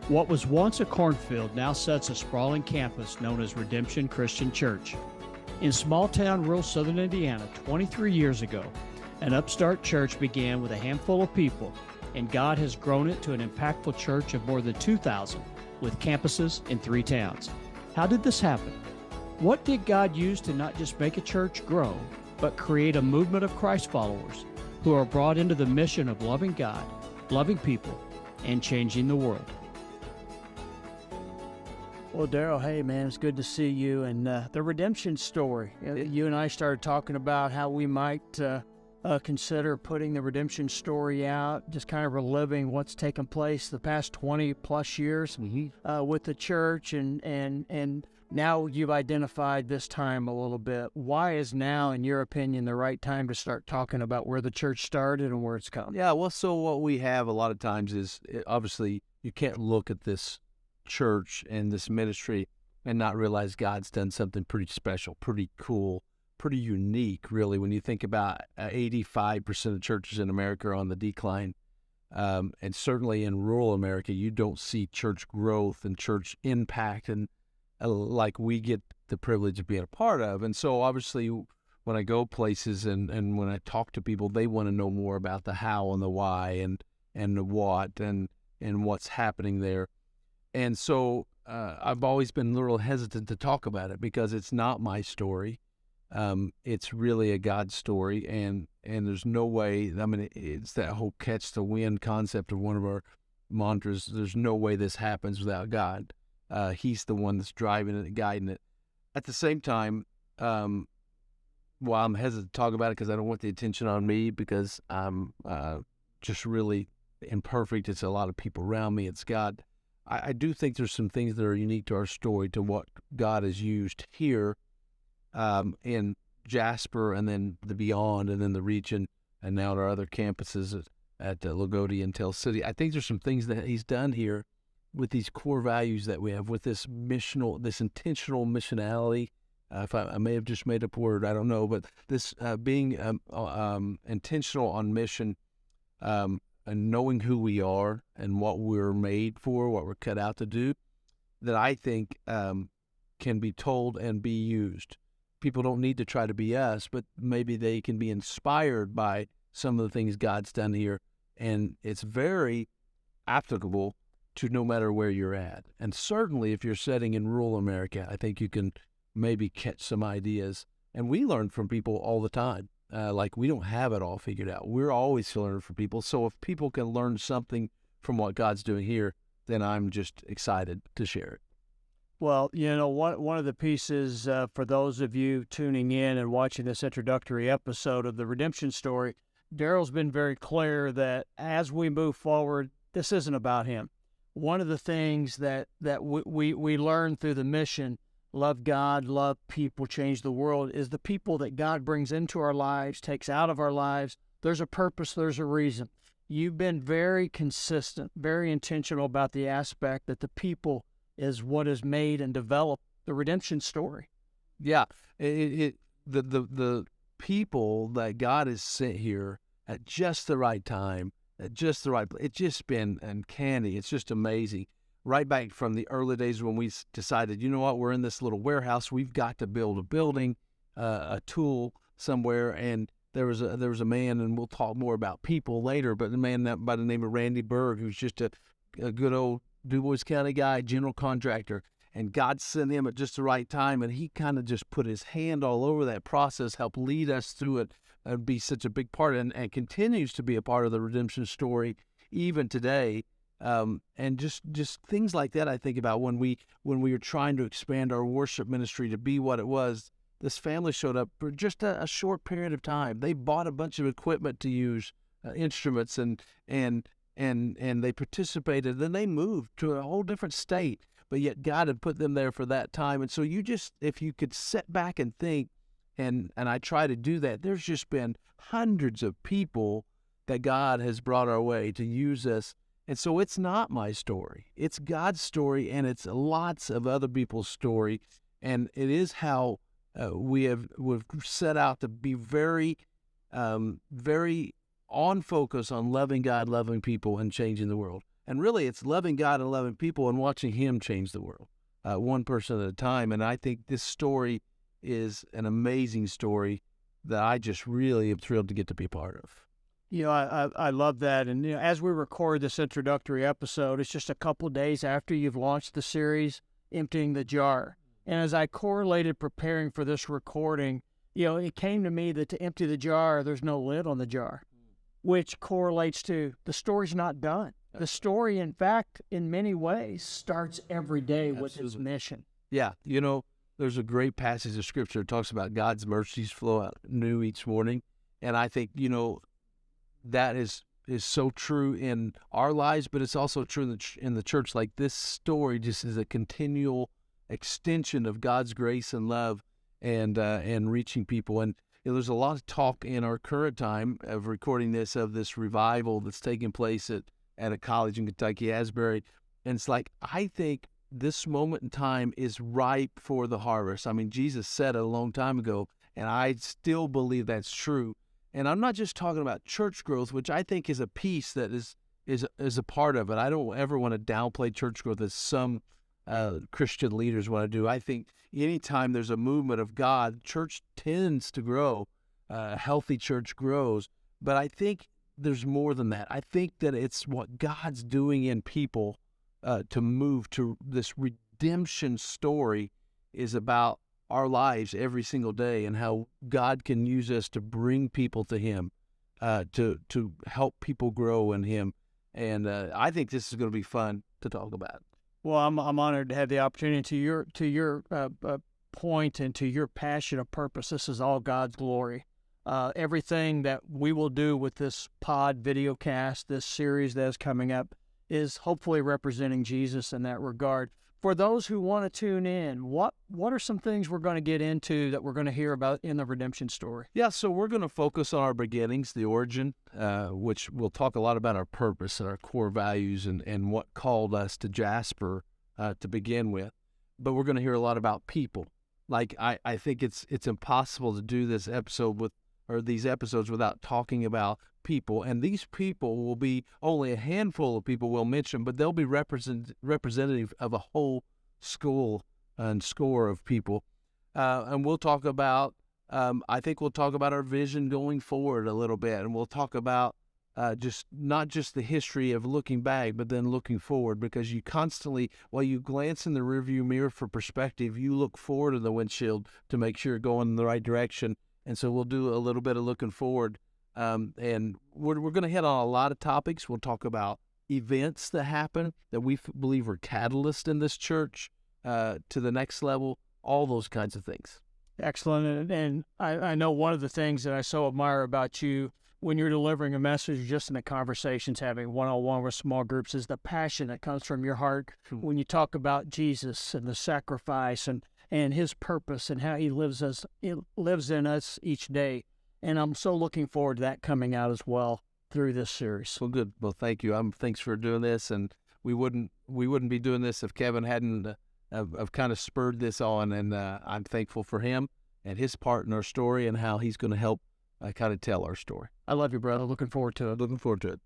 What was once a cornfield now sits a sprawling campus known as Redemption Christian Church. In small-town rural southern Indiana 23 years ago, an upstart church began with a handful of people, and God has grown it to an impactful church of more than 2,000 with campuses in 3 towns. How did this happen? What did God use to not just make a church grow, but create a movement of Christ followers who are brought into the mission of loving God, loving people, and changing the world? Well, Daryl, hey, man, it's good to see you. And the redemption story, you and I started talking about how we might consider putting the redemption story out, just kind of reliving what's taken place the past 20-plus years with the church. And now you've identified this time a little bit. Why is now, in your opinion, the right time to start talking about where the church started and where it's come? Yeah, well, so what we have a lot of times is, obviously, you can't look at this church and this ministry and not realize God's done something pretty special, pretty cool, pretty unique, really, when you think about 85% of churches in America are on the decline. And certainly in rural America, you don't see church growth and church impact and like we get the privilege of being a part of. And so obviously when I go places and when I talk to people, they want to know more about the how and the why and the what and what's happening there. And so I've always been a little hesitant to talk about it because it's not my story. It's really a God story, and there's no way, I mean, it's that whole catch the wind concept of one of our mantras. There's no way this happens without God. He's the one that's driving it and guiding it. At the same time, while I'm hesitant to talk about it because I don't want the attention on me because I'm just really imperfect. It's a lot of people around me. It's God. I do think there's some things that are unique to our story, to what God has used here in Jasper and then the beyond and then the region and now at our other campuses at Lagodi and Tell City. I think there's some things that he's done here with these core values that we have, with this intentional missionality. If I may have just made up a word, I don't know, but this being intentional on mission, and knowing who we are and what we're made for, what we're cut out to do, that I think can be told and be used. People don't need to try to be us, but maybe they can be inspired by some of the things God's done here. And it's very applicable to no matter where you're at. And certainly if you're sitting in rural America, I think you can maybe catch some ideas. And we learn from people all the time. Like we don't have it all figured out. We're always learning from people. So if people can learn something from what God's doing here, then I'm just excited to share it. Well, you know, one of the pieces for those of you tuning in and watching this introductory episode of the Redemption Story, Daryl's been very clear that as we move forward, this isn't about him. One of the things that we learn through the mission, love God, love people, change the world, is the people that God brings into our lives, takes out of our lives. There's a purpose, there's a reason. You've been very consistent, very intentional about the aspect that the people is what has made and developed the redemption story. Yeah, the people that God has sent here at just the right time, at just the right place, it's just been uncanny. It's just amazing. Right back from the early days when we decided, you know what, we're in this little warehouse, we've got to build a building, a tool somewhere, and there was a man, and we'll talk more about people later, but a man by the name of Randy Berg, who's just a good old DuBois County guy, general contractor, and God sent him at just the right time, and he kind of just put his hand all over that process, helped lead us through it, and be such a big part, and continues to be a part of the redemption story even today. And just things like that I think about when we were trying to expand our worship ministry to be what it was. This family showed up for just a short period of time. They bought a bunch of equipment to use, instruments, and they participated. Then they moved to a whole different state, but yet God had put them there for that time. And so if you could sit back and think, and I try to do that, there's just been hundreds of people that God has brought our way to use us. And so it's not my story. It's God's story, and it's lots of other people's story. And it is how we've set out to be very, very on focus on loving God, loving people, and changing the world. And really, it's loving God and loving people and watching Him change the world, one person at a time. And I think this story is an amazing story that I just really am thrilled to get to be a part of. I love that. And as we record this introductory episode, it's just a couple days after you've launched the series, Emptying the Jar. And as I correlated preparing for this recording, it came to me that to empty the jar, there's no lid on the jar, which correlates to the story's not done. The story, in fact, in many ways, starts every day with its mission. Yeah, there's a great passage of Scripture that talks about God's mercies flow out new each morning. And I think, that is so true in our lives, but it's also true in the church. Like, this story just is a continual extension of God's grace and love and reaching people. And there's a lot of talk in our current time of recording this, of this revival that's taking place at a college in Kentucky, Asbury. And it's like, I think this moment in time is ripe for the harvest. I mean, Jesus said it a long time ago, and I still believe that's true. And I'm not just talking about church growth, which I think is a piece that is a part of it. I don't ever want to downplay church growth as some Christian leaders want to do. I think anytime there's a movement of God, church tends to grow. A healthy church grows. But I think there's more than that. I think that it's what God's doing in people to move to this redemption story is about our lives every single day and how God can use us to bring people to Him, to help people grow in Him. And I think this is going to be fun to talk about. Well, I'm honored to have the opportunity to your point and to your passion of purpose. This is all God's glory. Everything that we will do with this pod video cast, this series that is coming up, is hopefully representing Jesus in that regard. For those who want to tune in, what are some things we're going to get into that we're going to hear about in the redemption story? Yeah, so we're going to focus on our beginnings, the origin, which we'll talk a lot about our purpose and our core values and what called us to Jasper to begin with. But we're going to hear a lot about people. Like, I think it's impossible to do this episode these episodes without talking about people. And these people will be only a handful of people we'll mention, but they'll be representative of a whole school and score of people. And we'll talk about, I think we'll talk about our vision going forward a little bit. And we'll talk about not just the history of looking back, but then looking forward, because you constantly, while you glance in the rearview mirror for perspective, you look forward in the windshield to make sure you're going in the right direction. And so we'll do a little bit of looking forward. And we're going to hit on a lot of topics. We'll talk about events that happen that we believe were catalysts in this church to the next level, all those kinds of things. Excellent. And I know one of the things that I so admire about you when you're delivering a message, just in the conversations, having one-on-one with small groups, is the passion that comes from your heart when you talk about Jesus and the sacrifice and His purpose and how He lives in us each day. And I'm so looking forward to that coming out as well through this series. Well, good. Well, thank you. Thanks for doing this. And we wouldn't be doing this if Kevin hadn't have kind of spurred this on. And I'm thankful for him and his part in our story and how he's going to help kind of tell our story. I love you, brother. Looking forward to it. Looking forward to it.